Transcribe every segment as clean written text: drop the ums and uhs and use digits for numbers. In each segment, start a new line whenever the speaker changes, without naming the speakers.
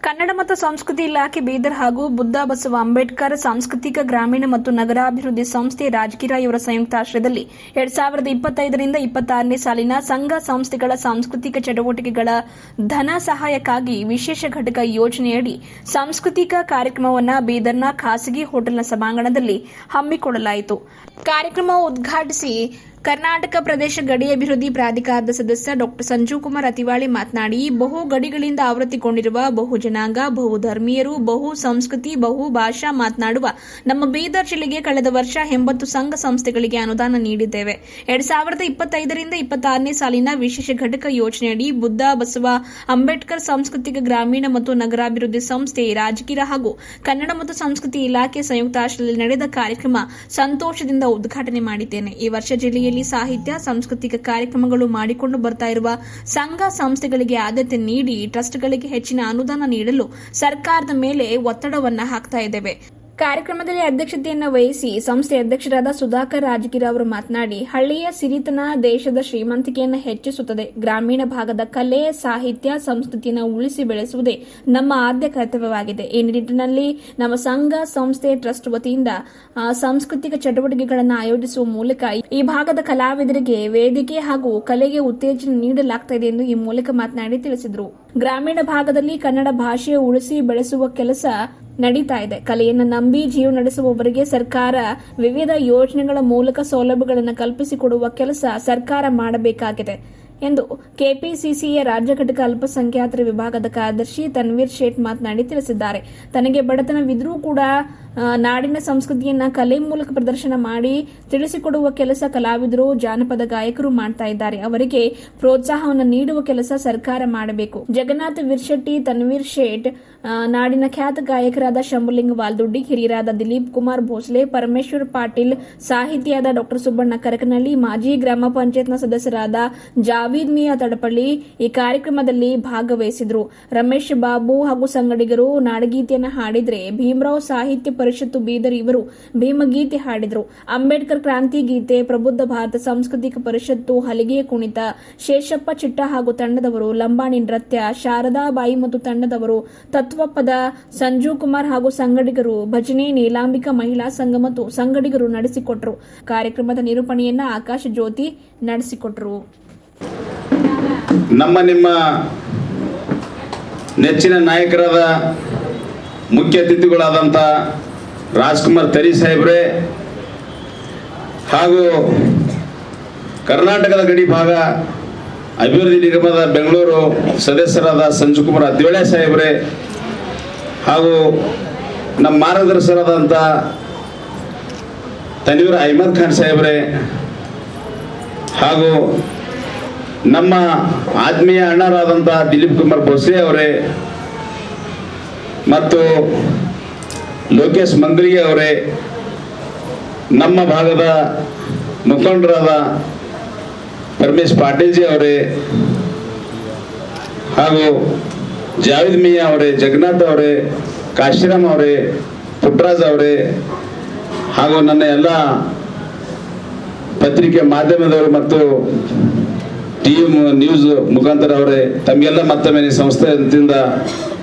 ಕನ್ನಡ ಮತ್ತು ಸಂಸ್ಕೃತಿ ಇಲಾಖೆ ಬೀದರ್ ಹಾಗೂ ಬುದ್ಧ ಬಸವ ಅಂಬೇಡ್ಕರ್ ಸಾಂಸ್ಕೃತಿಕ ಗ್ರಾಮೀಣ ಮತ್ತು ನಗರಾಭಿವೃದ್ಧಿ ಸಂಸ್ಥೆ ರಾಜಗಿರ ಇವರ ಸಂಯುಕ್ತಾಶ್ರಯದಲ್ಲಿ 2025ರಿಂದ 26ನೇ ಸಾಲಿನ ಸಂಘ ಸಂಸ್ಥೆಗಳ ಸಾಂಸ್ಕೃತಿಕ ಚಟುವಟಿಕೆಗಳ ಧನ ಸಹಾಯಕ್ಕಾಗಿ ವಿಶೇಷ ಘಟಕ ಯೋಜನೆಯಡಿ ಸಾಂಸ್ಕೃತಿಕ ಕಾರ್ಯಕ್ರಮವನ್ನು ಬೀದರ್ನ ಖಾಸಗಿ ಹೋಟೆಲ್ನ ಸಭಾಂಗಣದಲ್ಲಿ ಹಮ್ಮಿಕೊಳ್ಳಲಾಯಿತು. ಕಾರ್ಯಕ್ರಮ ಉದ್ಘಾಟಿಸಿ ಕರ್ನಾಟಕ ಪ್ರದೇಶ ಗಡಿ ಅಭಿವೃದ್ಧಿ ಪ್ರಾಧಿಕಾರದ ಸದಸ್ಯ ಡಾ ಸಂಜೀವ್ಕುಮಾರ್ ಅತಿವಾಳಿ ಮಾತನಾಡಿ, ಬಹು ಗಡಿಗಳಿಂದ ಆವೃತ್ತಿಗೊಂಡಿರುವ ಬಹು ಜನಾಂಗ, ಬಹು ಧರ್ಮೀಯರು, ಬಹು ಸಂಸ್ಕೃತಿ, ಬಹು ಭಾಷಾ ಮಾತನಾಡುವ ನಮ್ಮ ಬೀದರ್ ಜಿಲ್ಲೆಗೆ ಕಳೆದ ವರ್ಷ 80 ಸಂಘ ಸಂಸ್ಥೆಗಳಿಗೆ ಅನುದಾನ ನೀಡಿದ್ದೇವೆ. 2025ರಿಂದ 26ನೇ ಸಾಲಿನ ವಿಶೇಷ ಘಟಕ ಯೋಜನೆಯಡಿ ಬುದ್ಧ ಬಸವ ಅಂಬೇಡ್ಕರ್ ಸಾಂಸ್ಕೃತಿಕ ಗ್ರಾಮೀಣ ಮತ್ತು ನಗರಾಭಿವೃದ್ಧಿ ಸಂಸ್ಥೆ ರಾಜಗಿರ ಹಾಗೂ ಕನ್ನಡ ಮತ್ತು ಸಂಸ್ಕೃತಿ ಇಲಾಖೆ ಸಂಯುಕ್ತಾಶ್ರಯದಲ್ಲಿ ನಡೆದ ಕಾರ್ಯಕ್ರಮ ಸಂತೋಷದಿಂದ ಉದ್ಘಾಟನೆ ಮಾಡಿದ್ದೇನೆ. ಈ ವರ್ಷ ಜಿಲ್ಲೆಯ ಸಾಹಿತ್ಯ ಸಾಂಸ್ಕೃತಿಕ ಕಾರ್ಯಕ್ರಮಗಳು ಮಾಡಿಕೊಂಡು ಬರ್ತಾ ಇರುವ ಸಂಘ ಸಂಸ್ಥೆಗಳಿಗೆ ಆದ್ಯತೆ ನೀಡಿ ಟ್ರಸ್ಟ್ಗಳಿಗೆ ಹೆಚ್ಚಿನ ಅನುದಾನ ನೀಡಲು ಸರ್ಕಾರದ ಮೇಲೆ ಒತ್ತಡವನ್ನು ಹಾಕ್ತಾ ಇದ್ದೇವೆ. ಕಾರ್ಯಕ್ರಮದಲ್ಲಿ ಅಧ್ಯಕ್ಷತೆಯನ್ನು ವಹಿಸಿ ಸಂಸ್ಥೆ ಅಧ್ಯಕ್ಷರಾದ ಸುಧಾಕರ್ ರಾಜಗಿರ ಅವರು ಮಾತನಾಡಿ, ಹಳ್ಳಿಯ ಸಿರಿತನ ದೇಶದ ಶ್ರೀಮಂತಿಕೆಯನ್ನು ಹೆಚ್ಚಿಸುತ್ತದೆ. ಗ್ರಾಮೀಣ ಭಾಗದ ಕಲೆ, ಸಾಹಿತ್ಯ, ಸಂಸ್ಕೃತಿಯನ್ನು ಉಳಿಸಿ ಬೆಳೆಸುವುದೇ ನಮ್ಮ ಆದ್ಯ ಕರ್ತವ್ಯವಾಗಿದೆ. ಈ ನಿಟ್ಟಿನಲ್ಲಿ ನಮ್ಮ ಸಂಘ ಸಂಸ್ಥೆ ಟ್ರಸ್ಟ್ ವತಿಯಿಂದ ಸಾಂಸ್ಕೃತಿಕ ಚಟುವಟಿಕೆಗಳನ್ನು ಆಯೋಜಿಸುವ ಮೂಲಕ ಈ ಭಾಗದ ಕಲಾವಿದರಿಗೆ ವೇದಿಕೆ ಹಾಗೂ ಕಲೆಗೆ ಉತ್ತೇಜನ ನೀಡಲಾಗುತ್ತಿದೆ ಎಂದು ಈ ಮೂಲಕ ಮಾತನಾಡಿ ತಿಳಿಸಿದರು. ಗ್ರಾಮೀಣ ಭಾಗದಲ್ಲಿ ಕನ್ನಡ ಭಾಷೆ ಉಳಿಸಿ ಬೆಳೆಸುವ ಕೆಲಸ ನಡೀತಾ ಇದೆ. ಕಲೆಯನ್ನು ನಂಬಿ ಜೀವ ನಡೆಸುವವರಿಗೆ ಸರ್ಕಾರ ವಿವಿಧ ಯೋಜನೆಗಳ ಮೂಲಕ ಸೌಲಭ್ಯಗಳನ್ನು ಕಲ್ಪಿಸಿಕೊಡುವ ಕೆಲಸ ಸರ್ಕಾರ ಮಾಡಬೇಕಾಗಿದೆ ಎಂದು ಕೆಪಿಸಿಸಿಯ ರಾಜ್ಯ ಘಟಕ ಅಲ್ಪಸಂಖ್ಯಾತರ ವಿಭಾಗದ ಕಾರ್ಯದರ್ಶಿ ತನ್ವೀರ್ ಶೇಟ್ ಮಾತನಾಡಿ ತಿಳಿಸಿದ್ದಾರೆ. ತನಗೆ ಬಡತನವಿದ್ರೂ ಕೂಡ ನಾಡಿನ ಸಂಸ್ಕೃತಿಯನ್ನ ಕಲೆ ಮೂಲಕ ಪ್ರದರ್ಶನ ಮಾಡಿ ತಿಳಿಸಿಕೊಡುವ ಕೆಲಸ ಕಲಾವಿದರು, ಜಾನಪದ ಗಾಯಕರು ಮಾಡ್ತಾ ಇದ್ದಾರೆ. ಅವರಿಗೆ ಪ್ರೋತ್ಸಾಹವನ್ನು ನೀಡುವ ಕೆಲಸ ಸರ್ಕಾರ ಮಾಡಬೇಕು. ಜಗನ್ನಾಥ್ ವಿರ್ಶೆಟ್ಟಿ, ತನ್ವೀರ್ ಶೇಟ್, ನಾಡಿನ ಖ್ಯಾತ ಗಾಯಕರಾದ ಶಂಭುಲಿಂಗ ವಾಲ್ದುಡ್ಡಿ, ಹಿರಿಯರಾದ ದಿಲೀಪ್ ಕುಮಾರ್ ಭೋಸ್ಲೆ, ಪರಮೇಶ್ವರ್ ಪಾಟೀಲ್, ಸಾಹಿತಿಯಾದ ಡಾ ಸುಬ್ಬಣ್ಣ ಕರಕನಹಳ್ಳಿ, ಮಾಜಿ ಗ್ರಾಮ ಪಂಚಾಯತ್ನ ಸದಸ್ಯರಾದ ಜಾವೀದ್ ಮಿಯಾ ತಡಪಳ್ಳಿ ಈ ಕಾರ್ಯಕ್ರಮದಲ್ಲಿ ಭಾಗವಹಿಸಿದ್ರು. ರಮೇಶ್ ಬಾಬು ಹಾಗೂ ಸಂಗಡಿಗರು ನಾಡಗೀತೆಯನ್ನು ಹಾಡಿದ್ರೆ, ಭೀಮರಾವ್ ಸಾಹಿತ್ಯ ಪರಿಷತ್ತು ಬೀದರ್ ಇವರು ಭೀಮಗೀತೆ ಹಾಡಿದ್ರು. ಅಂಬೇಡ್ಕರ್ ಕ್ರಾಂತಿ ಗೀತೆ, ಪ್ರಬುದ್ಧ ಭಾರತ ಸಾಂಸ್ಕೃತಿಕ ಪರಿಷತ್ತು ಹಲಿಗೆ ಕುಣಿತ, ಶೇಷಪ್ಪ ಚಿಟ್ಟ ಹಾಗೂ ತಂಡದವರು ಲಂಬಾಣಿ ನೃತ್ಯ, ಶಾರದಾಬಾಯಿ ಮತ್ತು ತಂಡದವರು ತತ್ವಪದ, ಸಂಜೀವ್ ಕುಮಾರ್ ಹಾಗೂ ಸಂಗಡಿಗರು ಭಜನೆ, ನೀಲಾಂಬಿಕಾ ಮಹಿಳಾ ಸಂಘ ಮತ್ತು ಸಂಗಡಿಗರು ನಡೆಸಿಕೊಟ್ಟರು. ಕಾರ್ಯಕ್ರಮದ ನಿರೂಪಣೆಯನ್ನ ಆಕಾಶ ಜ್ಯೋತಿ ನಡೆಸಿಕೊಟ್ಟರು.
ನಿಮ್ಮ ನೆಚ್ಚಿನ ನಾಯಕರಾದ ಮುಖ್ಯ ಅತಿಥಿಗಳಾದಂಥ ರಾಜ್ಕುಮಾರ್ ತರಿ ಸಾಹೇಬ್ರೆ ಹಾಗೂ ಕರ್ನಾಟಕದ ಗಡಿ ಭಾಗ ಅಭಿವೃದ್ಧಿ ನಿಗಮದ ಬೆಂಗಳೂರು ಸದಸ್ಯರಾದ ಸಂಜೀವ್ ಕುಮಾರ್ ಅತಿವಾಳಿ ಸಾಹೇಬ್ರೆ ಹಾಗೂ ನಮ್ಮ ಮಾರ್ಗದರ್ಶಕರಾದಂಥ ತನ್ವೀರ್ ಅಹಮದ್ ಖಾನ್ ಸಾಹೇಬ್ರೆ ಹಾಗೂ ನಮ್ಮ ಆತ್ಮೀಯ ಅಣ್ಣರಾದಂಥ ದಿಲೀಪ್ ಕುಮಾರ್ ಭೋಸ್ಲೆ ಅವರೇ ಮತ್ತು ಲೋಕೇಶ್ ಮಂಗ್ರಿಗೆ ಅವರೇ, ನಮ್ಮ ಭಾಗದ ಮುಖಂಡರಾದ ಪರಮೇಶ್ ಪಾಟೀಲ್ಜಿ ಅವರೇ ಹಾಗೂ ಜಾವೀದ್ ಮಿಯಾ ಅವರೇ, ಜಗನ್ನಾಥ್ ಅವರೇ, ಕಾಶಿರಾಮ್ ಅವರೇ, ಪುಟ್ಟರಾಜ್ ಅವರೇ ಹಾಗೂ ನನ್ನ ಎಲ್ಲ ಪತ್ರಿಕೆ ಮಾಧ್ಯಮದವರು ಮತ್ತು ಟಿವಿ ನ್ಯೂಸ್ ಮುಖಾಂತರ ಅವರೇ, ತಮಗೆಲ್ಲ ಮತ್ತೊಮ್ಮೆ ಸಂಸ್ಥೆ ವತಿಯಿಂದ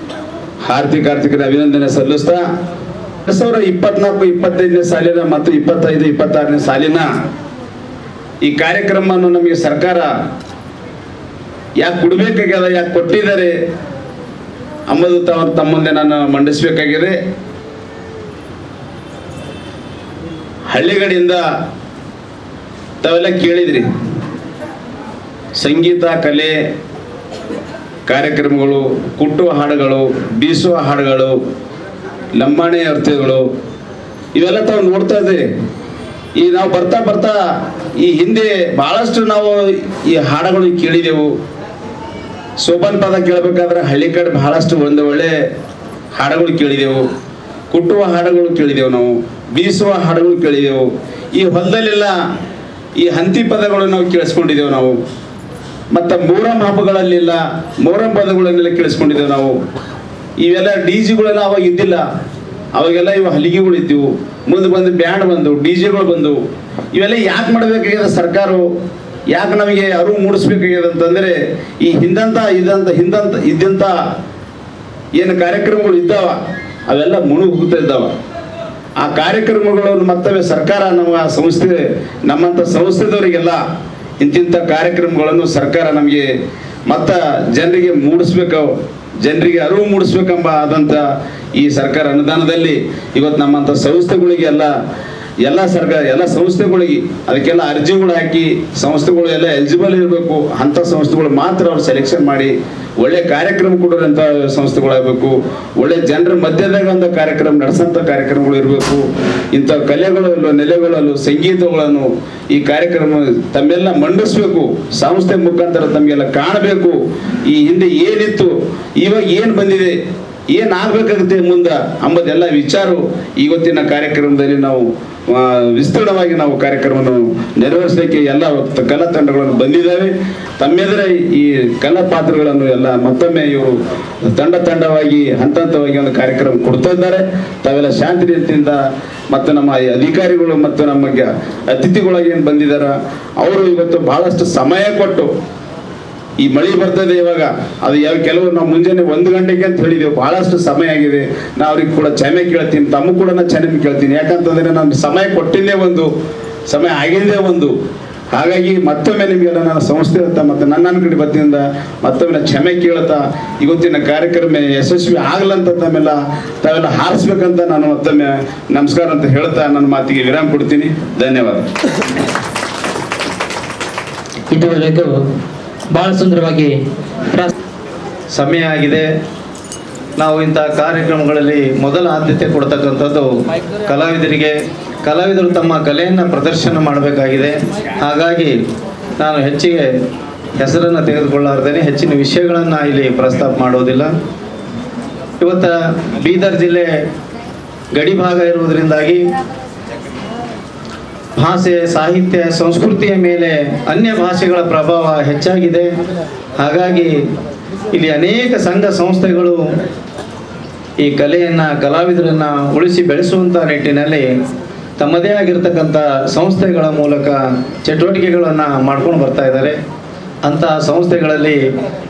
ಹಾರ್ದಿಕ ಅಭಿನಂದನೆ ಸಲ್ಲಿಸ್ತಾ 2024-25ನೇ ಸಾಲಿನ ಮತ್ತು 25-26ನೇ ಸಾಲಿನ ಈ ಕಾರ್ಯಕ್ರಮವನ್ನು ನಮಗೆ ಸರ್ಕಾರ ಯಾಕೆ ಕೊಡಬೇಕಾಗ್ಯದ, ಯಾಕೆ ಕೊಟ್ಟಿದ್ದಾರೆ ಅಂಬುದು ತಮ್ಮ ಮುಂದೆ ನಾನು ಮಂಡಿಸಬೇಕಾಗಿದೆ. ಹಳ್ಳಿಗಳಿಂದ ತಾವೆಲ್ಲ ಕೇಳಿದ್ರಿ, ಸಂಗೀತ ಕಲೆ ಕಾರ್ಯಕ್ರಮಗಳು, ಕುಟ್ಟುವ ಹಾಡುಗಳು, ಬೀಸುವ ಹಾಡುಗಳು, ಲಂಬಾಣಿ ನೃತ್ಯಗಳು ಇವೆಲ್ಲ ತಾವು ನೋಡ್ತಾ ಇದ್ದೀವಿ. ಈ ನಾವು ಬರ್ತಾ ಬರ್ತಾ ಈ ಹಿಂದೆ ಬಹಳಷ್ಟು ನಾವು ಈ ಹಾಡುಗಳು ಕೇಳಿದೆವು. ಸೋಪಾನ್ ಪದ ಕೇಳಬೇಕಾದ್ರೆ ಹಳ್ಳಿ ಕಡೆ ಬಹಳಷ್ಟು ಒಳ್ಳೆ ಹಾಡುಗಳು ಕೇಳಿದೆವು, ಕುಟ್ಟುವ ಹಾಡುಗಳು ಕೇಳಿದೆವು, ನಾವು ಬೀಸುವ ಹಾಡುಗಳು ಕೇಳಿದೆವು. ಈ ಹೊಲದಲ್ಲೆಲ್ಲ ಈ ಹಂತಿ ಪದಗಳು ನಾವು ಕೇಳಿಸ್ಕೊಂಡಿದ್ದೆವು. ನಾವು ಮತ್ತು ಮೊಹರಂ ಹಬ್ಬಗಳಲ್ಲೆಲ್ಲ ಮೊಹರಂ ಪದಗಳನ್ನೆಲ್ಲ ಕೇಳಿಸ್ಕೊಂಡಿದ್ದೇವೆ ನಾವು. ಇವೆಲ್ಲ ಡಿಜಿಗಳೆಲ್ಲ ಅವಾಗ ಇದ್ದಿಲ್ಲ, ಅವಾಗೆಲ್ಲ ಇವು ಹಲಿಗೆಗಳು ಇದ್ದವು. ಮುಂದೆ ಬಂದು ಬ್ಯಾಂಡ್ ಬಂದು, ಡಿಜೆಗಳು ಬಂದವು. ಇವೆಲ್ಲ ಯಾಕೆ ಮಾಡಬೇಕಾಗ್ಯದ ಸರ್ಕಾರ, ಯಾಕೆ ನಮಗೆ ಅರಿವು ಮೂಡಿಸ್ಬೇಕಾಗ್ಯದ ಅಂತಂದರೆ, ಈ ಇದ್ದಂಥ ಏನು ಕಾರ್ಯಕ್ರಮಗಳು ಇದ್ದಾವ ಅವೆಲ್ಲ ಮುಳುಗೋಗ್ತಾ ಇದ್ದಾವ. ಆ ಕಾರ್ಯಕ್ರಮಗಳನ್ನು ಮತ್ತೊಮ್ಮೆ ಸರ್ಕಾರ ನಮ್ಮ ಸಂಸ್ಥೆ ನಮ್ಮಂಥ ಸಂಸ್ಥೆದವರಿಗೆಲ್ಲ ಇಂತಿಂಥ ಕಾರ್ಯಕ್ರಮಗಳನ್ನು ಸರ್ಕಾರ ನಮಗೆ ಜನರಿಗೆ ಮೂಡಿಸ್ಬೇಕು, ಜನರಿಗೆ ಅರಿವು ಮೂಡಿಸ್ಬೇಕೆಂಬ ಆದಂಥ ಈ ಸರ್ಕಾರ ಅನುದಾನದಲ್ಲಿ ಇವತ್ತು ನಮ್ಮಂಥ ಸಂಸ್ಥೆಗಳಿಗೆ ಎಲ್ಲ ಸಂಸ್ಥೆಗಳಿಗೆ ಅದಕ್ಕೆಲ್ಲ ಅರ್ಜಿಗಳು ಹಾಕಿ ಸಂಸ್ಥೆಗಳು ಎಲ್ಲ ಎಲಿಜಿಬಲ್ ಇರಬೇಕು. ಅಂಥ ಸಂಸ್ಥೆಗಳು ಮಾತ್ರ ಅವ್ರು ಸೆಲೆಕ್ಷನ್ ಮಾಡಿ ಒಳ್ಳೆ ಕಾರ್ಯಕ್ರಮ ಕೊಡೋಂಥ ಸಂಸ್ಥೆಗಳಾಗಬೇಕು. ಒಳ್ಳೆ ಜನರ ಮಧ್ಯದಾಗ ಒಂದು ಕಾರ್ಯಕ್ರಮ ನಡೆಸೋಂಥ ಕಾರ್ಯಕ್ರಮಗಳು ಇರಬೇಕು. ಇಂಥ ಕಲೆಗಳಲ್ಲೂ ನೆಲೆಗಳಲ್ಲೂ ಸಂಗೀತಗಳನ್ನು ಈ ಕಾರ್ಯಕ್ರಮ ತಮ್ಮೆಲ್ಲ ಮಂಡಿಸ್ಬೇಕು. ಸಂಸ್ಥೆ ಮುಖಾಂತರ ತಮಗೆಲ್ಲ ಕಾಣಬೇಕು. ಈ ಹಿಂದೆ ಏನಿತ್ತು, ಇವಾಗ ಏನು ಬಂದಿದೆ, ಏನಾಗಬೇಕಾಗುತ್ತೆ ಮುಂದೆ ಅಂಬುದೆಲ್ಲ ವಿಚಾರ ಇವತ್ತಿನ ಕಾರ್ಯಕ್ರಮದಲ್ಲಿ ನಾವು ವಿಸ್ತೃತವಾಗಿ ನಾವು ಕಾರ್ಯಕ್ರಮವನ್ನು ನೆರವೇರಿಸಲಿಕ್ಕೆ ಎಲ್ಲ ಕಲಾ ತಂಡಗಳನ್ನು ಬಂದಿದ್ದಾವೆ. ತಮ್ಮೆದುರ ಈ ಕಲಾ ಪಾತ್ರಗಳನ್ನು ಎಲ್ಲ ಮತ್ತೊಮ್ಮೆ ಇವರು ತಂಡವಾಗಿ ಹಂತವಾಗಿ ಒಂದು ಕಾರ್ಯಕ್ರಮ ಕೊಡ್ತಾ ಇದ್ದಾರೆ. ತಾವೆಲ್ಲ ಶಾಂತಿ ರೀತಿಯಿಂದ ಮತ್ತು ನಮ್ಮ ಅಧಿಕಾರಿಗಳು ಮತ್ತು ನಮಗೆ ಅತಿಥಿಗಳಾಗಿ ಏನು ಬಂದಿದ್ದಾರೆ ಅವರು ಇವತ್ತು ಬಹಳಷ್ಟು ಸಮಯ ಕೊಟ್ಟು, ಈ ಮಳೆ ಬರ್ತದೆ ಇವಾಗ, ಅದು ಕೆಲವು ನಾವು ಮುಂಜಾನೆ 1 ಗಂಟೆಗೆ ಅಂತ ಹೇಳಿದೆವು, ಬಹಳಷ್ಟು ಸಮಯ ಆಗಿದೆ. ನಾ ಅವ್ರಿಗೆ ಕೂಡ ಕ್ಷಮೆ ಕೇಳ್ತೀನಿ, ತಮ್ಮ ಕೂಡ ನಾನು ಕ್ಷಮೆ ಕೇಳ್ತೀನಿ. ಯಾಕಂತಂದ್ರೆ ನಾನು ಸಮಯ ಕೊಟ್ಟಿದ್ದೇ ಒಂದು, ಸಮಯ ಆಗಿದ್ದೇ ಒಂದು. ಹಾಗಾಗಿ ಮತ್ತೊಮ್ಮೆ ನಿಮಗೆಲ್ಲ ನನ್ನ ಸಂಸ್ಥೆ ಮತ್ತು ನನ್ನ ಕಡೆ ವತಿಯಿಂದ ಮತ್ತೊಮ್ಮೆ ಕ್ಷಮೆ ಕೇಳ್ತಾ ಇವತ್ತಿನ ಕಾರ್ಯಕ್ರಮ ಯಶಸ್ವಿ ಆಗಲಂತ ತಾವೆಲ್ಲ ಹಾರಿಸ್ಬೇಕಂತ ನಾನು ಮತ್ತೊಮ್ಮೆ ನಮಸ್ಕಾರ ಅಂತ ಹೇಳ್ತಾ ನನ್ನ ಮಾತಿಗೆ ವಿರಾಮ ಕೊಡ್ತೀನಿ. ಧನ್ಯವಾದ.
ಇದುವರೆಗೂ ಬಹಳ ಸುಂದರವಾಗಿ
ಸಮಯ ಆಗಿದೆ. ನಾವು ಇಂಥ ಕಾರ್ಯಕ್ರಮಗಳಲ್ಲಿ ಮೊದಲ ಆದ್ಯತೆ ಕೊಡ್ತಕ್ಕಂಥದ್ದು ಕಲಾವಿದರಿಗೆ. ಕಲಾವಿದರು ತಮ್ಮ ಕಲೆಯನ್ನು ಪ್ರದರ್ಶನ ಮಾಡಬೇಕಾಗಿದೆ. ಹಾಗಾಗಿ ನಾನು ಹೆಚ್ಚಿಗೆ ಹೆಸರನ್ನು ತೆಗೆದುಕೊಳ್ಳಾರ್ದೇನೆ ಹೆಚ್ಚಿನ ವಿಷಯಗಳನ್ನು ಇಲ್ಲಿ ಪ್ರಸ್ತಾಪ ಮಾಡೋದಿಲ್ಲ. ಇವತ್ತು ಬೀದರ್ ಜಿಲ್ಲೆ ಗಡಿ ಭಾಗ ಇರುವುದರಿಂದಾಗಿ ಭಾಷೆ, ಸಾಹಿತ್ಯ, ಸಂಸ್ಕೃತಿಯ ಮೇಲೆ ಅನ್ಯ ಭಾಷೆಗಳ ಪ್ರಭಾವ ಹೆಚ್ಚಾಗಿದೆ. ಹಾಗಾಗಿ ಇಲ್ಲಿ ಅನೇಕ ಸಂಘ ಸಂಸ್ಥೆಗಳು ಈ ಕಲೆಯನ್ನು, ಕಲಾವಿದರನ್ನು ಉಳಿಸಿ ಬೆಳೆಸುವಂಥ ನಿಟ್ಟಿನಲ್ಲಿ ತಮ್ಮದೇ ಆಗಿರ್ತಕ್ಕಂಥ ಸಂಸ್ಥೆಗಳ ಮೂಲಕ ಚಟುವಟಿಕೆಗಳನ್ನು ಮಾಡ್ಕೊಂಡು ಬರ್ತಾ ಇದ್ದಾರೆ. ಅಂತಹ ಸಂಸ್ಥೆಗಳಲ್ಲಿ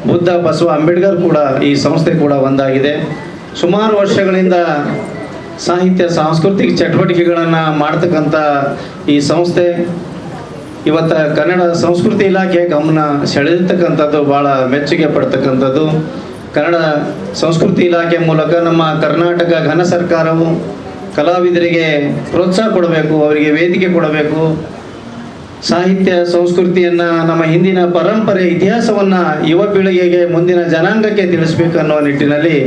ಬುದ್ಧ ಬಸವ ಅಂಬೇಡ್ಕರ್ ಕೂಡ ಈ ಸಂಸ್ಥೆ ಕೂಡ ಒಂದಾಗಿದೆ. ಸುಮಾರು ವರ್ಷಗಳಿಂದ ಸಾಹಿತ್ಯ ಸಾಂಸ್ಕೃತಿಕ ಚಟುವಟಿಕೆಗಳನ್ನು ಮಾಡ್ತಕ್ಕಂಥ ಈ ಸಂಸ್ಥೆ ಇವತ್ತು ಕನ್ನಡ ಸಂಸ್ಕೃತಿ ಇಲಾಖೆ ಗಮನ ಸೆಳೆದಿರ್ತಕ್ಕಂಥದ್ದು ಭಾಳ ಮೆಚ್ಚುಗೆ ಪಡ್ತಕ್ಕಂಥದ್ದು. ಕನ್ನಡ ಸಂಸ್ಕೃತಿ ಇಲಾಖೆ ಮೂಲಕ ನಮ್ಮ ಕರ್ನಾಟಕ ಘನ ಸರ್ಕಾರವು ಕಲಾವಿದರಿಗೆ ಪ್ರೋತ್ಸಾಹ ಕೊಡಬೇಕು, ಅವರಿಗೆ ವೇದಿಕೆ ಕೊಡಬೇಕು. ಸಾಹಿತ್ಯ ಸಂಸ್ಕೃತಿಯನ್ನು, ನಮ್ಮ ಹಿಂದಿನ ಪರಂಪರೆ ಇತಿಹಾಸವನ್ನು ಯುವ ಪೀಳಿಗೆಗೆ, ಮುಂದಿನ ಜನಾಂಗಕ್ಕೆ ತಿಳಿಸ್ಬೇಕು ಅನ್ನೋ ನಿಟ್ಟಿನಲ್ಲಿ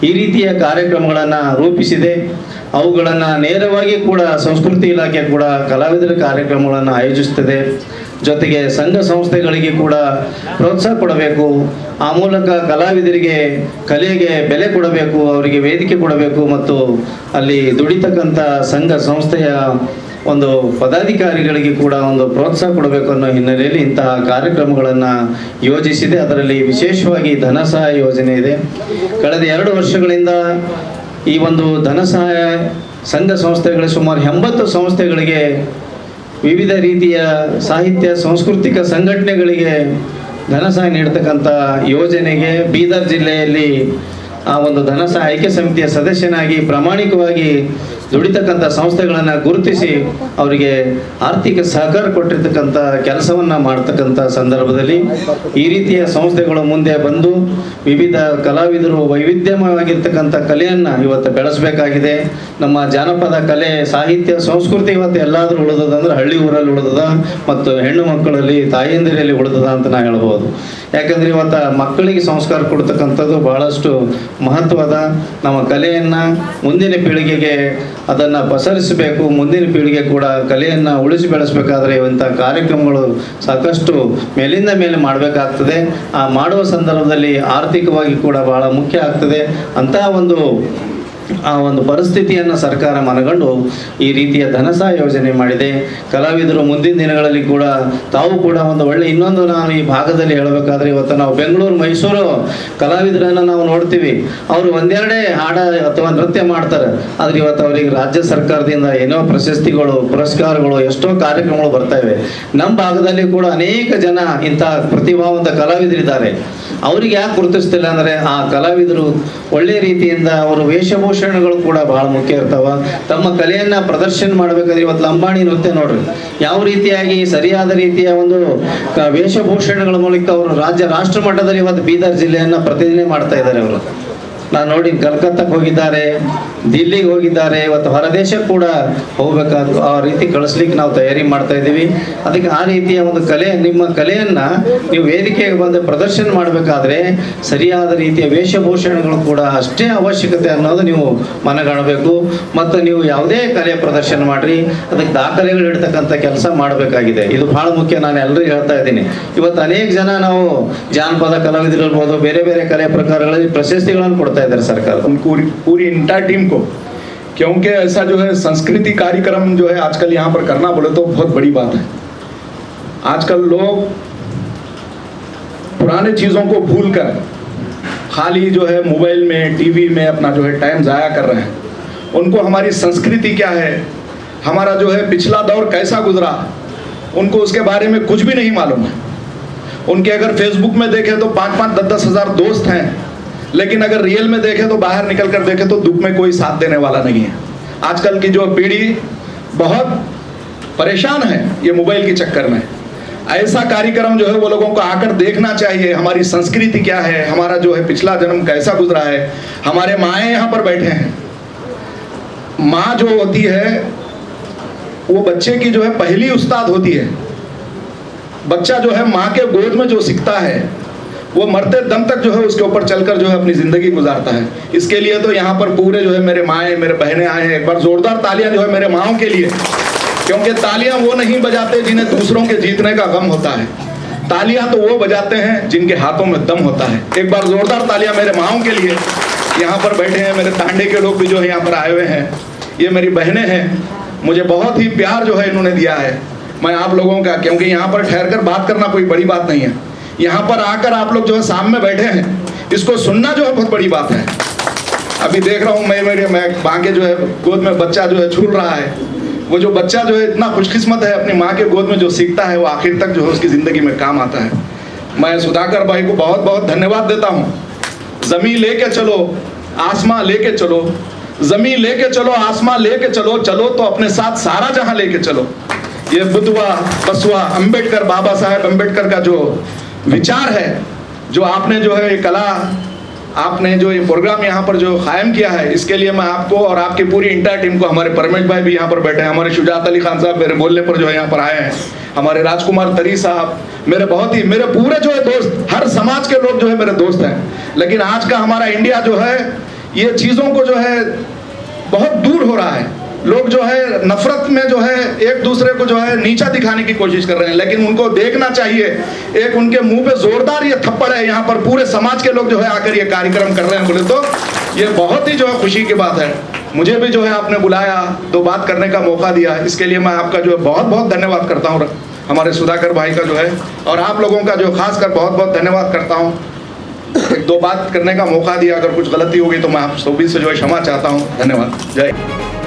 ಈ ರೀತಿಯ ಕಾರ್ಯಕ್ರಮಗಳನ್ನು ರೂಪಿಸಿದೆ. ಅವುಗಳನ್ನು ನೇರವಾಗಿ ಕೂಡ ಸಂಸ್ಕೃತಿ ಇಲಾಖೆ ಕೂಡ ಕಲಾವಿದರ ಕಾರ್ಯಕ್ರಮಗಳನ್ನು ಆಯೋಜಿಸುತ್ತದೆ. ಜೊತೆಗೆ ಸಂಘ ಸಂಸ್ಥೆಗಳಿಗೆ ಕೂಡ ಪ್ರೋತ್ಸಾಹ ಕೊಡಬೇಕು. ಆ ಮೂಲಕ ಕಲಾವಿದರಿಗೆ ಕಲೆಗೆ ಬೆಲೆ ಕೊಡಬೇಕು, ಅವರಿಗೆ ವೇದಿಕೆ ಕೊಡಬೇಕು ಮತ್ತು ಅಲ್ಲಿ ದುಡಿತಕ್ಕಂಥ ಸಂಘ ಸಂಸ್ಥೆಯ ಒಂದು ಪದಾಧಿಕಾರಿಗಳಿಗೆ ಕೂಡ ಒಂದು ಪ್ರೋತ್ಸಾಹ ಕೊಡಬೇಕು ಅನ್ನೋ ಹಿನ್ನೆಲೆಯಲ್ಲಿ ಇಂತಹ ಕಾರ್ಯಕ್ರಮಗಳನ್ನು ಯೋಜಿಸಿದೆ. ಅದರಲ್ಲಿ ವಿಶೇಷವಾಗಿ ಧನ ಸಹಾಯ ಯೋಜನೆ ಇದೆ. ಕಳೆದ 2 ವರ್ಷಗಳಿಂದ ಈ ಒಂದು ಧನ ಸಹಾಯ ಸಂಘ ಸಂಸ್ಥೆಗಳ ಸುಮಾರು 80 ಸಂಸ್ಥೆಗಳಿಗೆ, ವಿವಿಧ ರೀತಿಯ ಸಾಹಿತ್ಯ ಸಾಂಸ್ಕೃತಿಕ ಸಂಘಟನೆಗಳಿಗೆ ಧನ ಸಹಾಯ ನೀಡತಕ್ಕಂಥ ಯೋಜನೆಗೆ ಬೀದರ್ ಜಿಲ್ಲೆಯಲ್ಲಿ ಆ ಒಂದು ಧನ ಸಹಾಯ ಆಯ್ಕೆ ಸಮಿತಿಯ ಸದಸ್ಯನಾಗಿ ಪ್ರಾಮಾಣಿಕವಾಗಿ ದುಡಿತಕ್ಕಂಥ ಸಂಸ್ಥೆಗಳನ್ನು ಗುರುತಿಸಿ ಅವರಿಗೆ ಆರ್ಥಿಕ ಸಹಕಾರ ಕೊಟ್ಟಿರ್ತಕ್ಕಂಥ ಕೆಲಸವನ್ನು ಮಾಡ್ತಕ್ಕಂಥ ಸಂದರ್ಭದಲ್ಲಿ ಈ ರೀತಿಯ ಸಂಸ್ಥೆಗಳು ಮುಂದೆ ಬಂದು ವಿವಿಧ ಕಲಾವಿದರು ವೈವಿಧ್ಯಮಯವಾಗಿರ್ತಕ್ಕಂಥ ಕಲೆಯನ್ನು ಇವತ್ತು ಬೆಳೆಸಬೇಕಾಗಿದೆ. ನಮ್ಮ ಜಾನಪದ ಕಲೆ, ಸಾಹಿತ್ಯ, ಸಂಸ್ಕೃತಿ ಇವತ್ತು ಎಲ್ಲಾದರೂ ಉಳಿದದ ಅಂದ್ರೆ ಹಳ್ಳಿ ಊರಲ್ಲಿ ಉಳಿದದ ಮತ್ತು ಹೆಣ್ಣು ಮಕ್ಕಳಲ್ಲಿ, ತಾಯಂದಿರಲ್ಲಿ ಉಳಿದದ ಅಂತ ನಾವು ಹೇಳ್ಬೋದು. ಯಾಕಂದರೆ ಇವತ್ತು ಮಕ್ಕಳಿಗೆ ಸಂಸ್ಕಾರ ಕೊಡ್ತಕ್ಕಂಥದ್ದು ಬಹಳಷ್ಟು ಮಹತ್ವದ. ನಮ್ಮ ಕಲೆಯನ್ನು ಮುಂದಿನ ಪೀಳಿಗೆಗೆ ಅದನ್ನು ಪಸರಿಸಬೇಕು. ಮುಂದಿನ ಪೀಳಿಗೆ ಕೂಡ ಕಲೆಯನ್ನು ಉಳಿಸಿ ಬೆಳೆಸಬೇಕಾದ್ರೆ ಇಂಥ ಕಾರ್ಯಕ್ರಮಗಳು ಸಾಕಷ್ಟು ಮೇಲಿಂದ ಮೇಲೆ ಮಾಡಬೇಕಾಗ್ತದೆ. ಆ ಮಾಡುವ ಸಂದರ್ಭದಲ್ಲಿ ಆರ್ಥಿಕವಾಗಿ ಕೂಡ ಬಹಳ ಮುಖ್ಯ ಆಗ್ತದೆ. ಅಂತಹ ಒಂದು ಆ ಒಂದು ಪರಿಸ್ಥಿತಿಯನ್ನು ಸರ್ಕಾರ ಮನಗಂಡು ಈ ರೀತಿಯ ಧನಸಹಾಯ ಯೋಜನೆ ಮಾಡಿದೆ. ಕಲಾವಿದರು ಮುಂದಿನ ದಿನಗಳಲ್ಲಿ ಕೂಡ ತಾವು ಕೂಡ ಒಂದು ಒಳ್ಳೆ ಇನ್ನೊಂದು ನಾವು ಈ ಭಾಗದಲ್ಲಿ ಹೇಳಬೇಕಾದ್ರೆ ಇವತ್ತು ನಾವು ಬೆಂಗಳೂರು ಮೈಸೂರು ಕಲಾವಿದರನ್ನು ನಾವು ನೋಡ್ತೀವಿ, ಅವರು ಒಂದೆರಡೇ ಹಾಡ ಅಥವಾ ನೃತ್ಯ ಮಾಡ್ತಾರೆ, ಆದರೆ ಇವತ್ತು ಅವರಿಗೆ ರಾಜ್ಯ ಸರ್ಕಾರದಿಂದ ಏನೋ ಪ್ರಶಸ್ತಿಗಳು ಪುರಸ್ಕಾರಗಳು ಎಷ್ಟೋ ಕಾರ್ಯಕ್ರಮಗಳು ಬರ್ತಾ ಇವೆ. ನಮ್ಮ ಭಾಗದಲ್ಲಿ ಕೂಡ ಅನೇಕ ಜನ ಇಂಥ ಪ್ರತಿಭಾವಂತ ಕಲಾವಿದರಿದ್ದಾರೆ. ಅವ್ರಿಗೆ ಯಾಕೆ ಗುರುತಿಸ್ತಿಲ್ಲ ಅಂದರೆ ಆ ಕಲಾವಿದರು ಒಳ್ಳೆ ರೀತಿಯಿಂದ ಅವರು ವೇಷಭೂಷಣಗಳು ಕೂಡ ಬಹಳ ಮುಖ್ಯ ಇರ್ತಾವ. ತಮ್ಮ ಕಲೆಯನ್ನು ಪ್ರದರ್ಶನ ಮಾಡಬೇಕಾದ್ರೆ ಇವತ್ತು ಲಂಬಾಣಿ ನೃತ್ಯ ನೋಡ್ರಿ ಯಾವ ರೀತಿಯಾಗಿ ಸರಿಯಾದ ರೀತಿಯ ಒಂದು ವೇಷಭೂಷಣಗಳ ಮೂಲಕ ಅವರು ರಾಷ್ಟ್ರ ಮಟ್ಟದಲ್ಲಿ ಇವತ್ತು ಬೀದರ್ ಜಿಲ್ಲೆಯನ್ನು ಪ್ರತಿನಿಧಿ ಮಾಡ್ತಾ ಇದ್ದಾರೆ. ಅವರು ನಾನು ನೋಡಿ ಕಲ್ಕತ್ತಾಕ್ಕೆ ಹೋಗಿದ್ದಾರೆ, ದಿಲ್ಲಿಗೆ ಹೋಗಿದ್ದಾರೆ, ಇವತ್ತು ಹೊರದೇಶಕ್ಕೆ ಕೂಡ ಹೋಗ್ಬೇಕಾದ ಆ ರೀತಿ ಕಳಿಸ್ಲಿಕ್ಕೆ ನಾವು ತಯಾರಿ ಮಾಡ್ತಾ ಇದ್ದೀವಿ. ಅದಕ್ಕೆ ಆ ರೀತಿಯ ಒಂದು ಕಲೆ, ನಿಮ್ಮ ಕಲೆಯನ್ನು ನೀವು ವೇದಿಕೆಗೆ ಬಂದು ಪ್ರದರ್ಶನ ಮಾಡಬೇಕಾದ್ರೆ ಸರಿಯಾದ ರೀತಿಯ ವೇಷಭೂಷಣಗಳು ಕೂಡ ಅಷ್ಟೇ ಅವಶ್ಯಕತೆ ಅನ್ನೋದು ನೀವು ಮನಗಾಣಬೇಕು. ಮತ್ತು ನೀವು ಯಾವುದೇ ಕಲೆ ಪ್ರದರ್ಶನ ಮಾಡಿರಿ ಅದಕ್ಕೆ ದಾಖಲೆಗಳು ಇಡ್ತಕ್ಕಂಥ ಕೆಲಸ ಮಾಡಬೇಕಾಗಿದೆ. ಇದು ಬಹಳ ಮುಖ್ಯ. ನಾನು ಎಲ್ಲರಿಗೂ ಹೇಳ್ತಾ ಇದ್ದೀನಿ. ಇವತ್ತು ಅನೇಕ ಜನ ನಾವು ಜಾನಪದ ಕಲಾವಿದರು ಇರ್ಬೋದು, ಬೇರೆ ಬೇರೆ ಕಲೆ ಪ್ರಕಾರಗಳಲ್ಲಿ ಪ್ರಶಸ್ತಿಗಳನ್ನು ಕೊಡ್ತಾ इधर सरकार
पूरी इंटायर टीम को, क्योंकि ऐसा जो है संस्कृति कार्यक्रम जो है आजकल यहाँ पर करना बोले तो बहुत बड़ी बात है। आजकल लोग पुराने चीज़ों को भूलकर खाली जो है मोबाइल में टीवी में अपना जो है टाइम ज़ाया कर रहे हैं। उनको हमारी संस्कृति क्या है, हमारा जो है पिछला दौर कैसा गुजरा, उनको उसके बारे में कुछ भी नहीं मालूम है। उनके अगर फेसबुक में देखें तो 5-5, 10-10 हज़ार दोस्त हैं, लेकिन अगर रियल में देखें तो बाहर निकल कर देखें तो दुख में कोई साथ देने वाला नहीं है। आजकल की जो पीढ़ी बहुत परेशान है ये मोबाइल के चक्कर में। ऐसा कार्यक्रम जो है वो लोगों को आकर देखना चाहिए। हमारी संस्कृति क्या है, हमारा जो है पिछला जन्म कैसा गुजरा है। हमारे माएँ यहाँ पर बैठे हैं। माँ जो होती है वो बच्चे की जो है पहली उस्ताद होती है। बच्चा जो है माँ के गोद में जो सीखता है वो मरते दम तक जो है उसके ऊपर चलकर जो है अपनी ज़िंदगी गुजारता है। इसके लिए तो यहाँ पर पूरे जो है मेरे माएँ मेरे बहनें आए हैं। एक बार ज़ोरदार तालियां जो है मेरे माँओं के लिए, क्योंकि तालियां वो नहीं बजाते जिन्हें दूसरों के जीतने का गम होता है। तालियां तो वो बजाते हैं जिनके हाथों में दम होता है। एक बार ज़ोरदार तालियां मेरे माँओं के लिए। यहाँ पर बैठे हैं मेरे तांडे के लोग भी जो है यहाँ पर आए हुए हैं। ये मेरी बहनें हैं, मुझे बहुत ही प्यार जो है इन्होंने दिया है। मैं आप लोगों का, क्योंकि यहाँ पर ठहर कर बात करना कोई बड़ी बात नहीं है, यहाँ पर आकर आप लोग जो है सामने बैठे हैं, इसको सुनना जो है बहुत बड़ी बात है। अभी देख रहा हूँ मैं बांके जो है गोद में बच्चा जो है झूल रहा है। वो जो बच्चा जो है इतना खुशकिस्मत है, अपनी माँ के गोद में जो सीखता है वो आखिर तक जो है उसकी ज़िंदगी में काम आता है। मैं सुधाकर भाई को बहुत बहुत धन्यवाद देता हूँ। ज़मीन लेके चलो, आसमां लेके चलो, ज़मीन लेके चलो, आसमां लेके चलो, चलो तो अपने साथ सारा जहां लेके चलो। ये बुद्धवा बसवा अंबेडकर, बाबा साहेब अंबेडकर का जो विचार है, जो आपने जो है ये कला, आपने जो ये प्रोग्राम यहाँ पर जो कायम किया है, इसके लिए मैं आपको और आपकी पूरी इंटायर टीम को, हमारे परमेश भाई भी यहाँ पर बैठे हैं, हमारे शुजात अली खान साहब मेरे बोलने पर जो है यहाँ पर आए हैं, हमारे राजकुमार तरी साहब, मेरे पूरे जो है दोस्त, हर समाज के लोग जो है मेरे दोस्त हैं। लेकिन आज का हमारा इंडिया जो है ये चीज़ों को जो है बहुत दूर हो रहा है। लोग जो है नफरत में जो है एक दूसरे को जो है नीचा दिखाने की कोशिश कर रहे हैं, लेकिन उनको देखना चाहिए। एक उनके मुंह पे जोरदार ये थप्पड़ है, यहाँ पर पूरे समाज के लोग जो है आकर ये कार्यक्रम कर रहे हैं, बोले तो ये बहुत ही जो है खुशी की बात है। मुझे भी जो है आपने बुलाया, तो बात करने का मौका दिया, इसके लिए मैं आपका जो है बहुत बहुत धन्यवाद करता हूँ। हमारे सुधाकर भाई का जो है और आप लोगों का जो खास कर बहुत बहुत धन्यवाद करता हूँ। एक दो बात करने का मौका दिया, अगर कुछ गलती होगी तो मैं आप सभी से जो है क्षमा चाहता हूँ। धन्यवाद। जय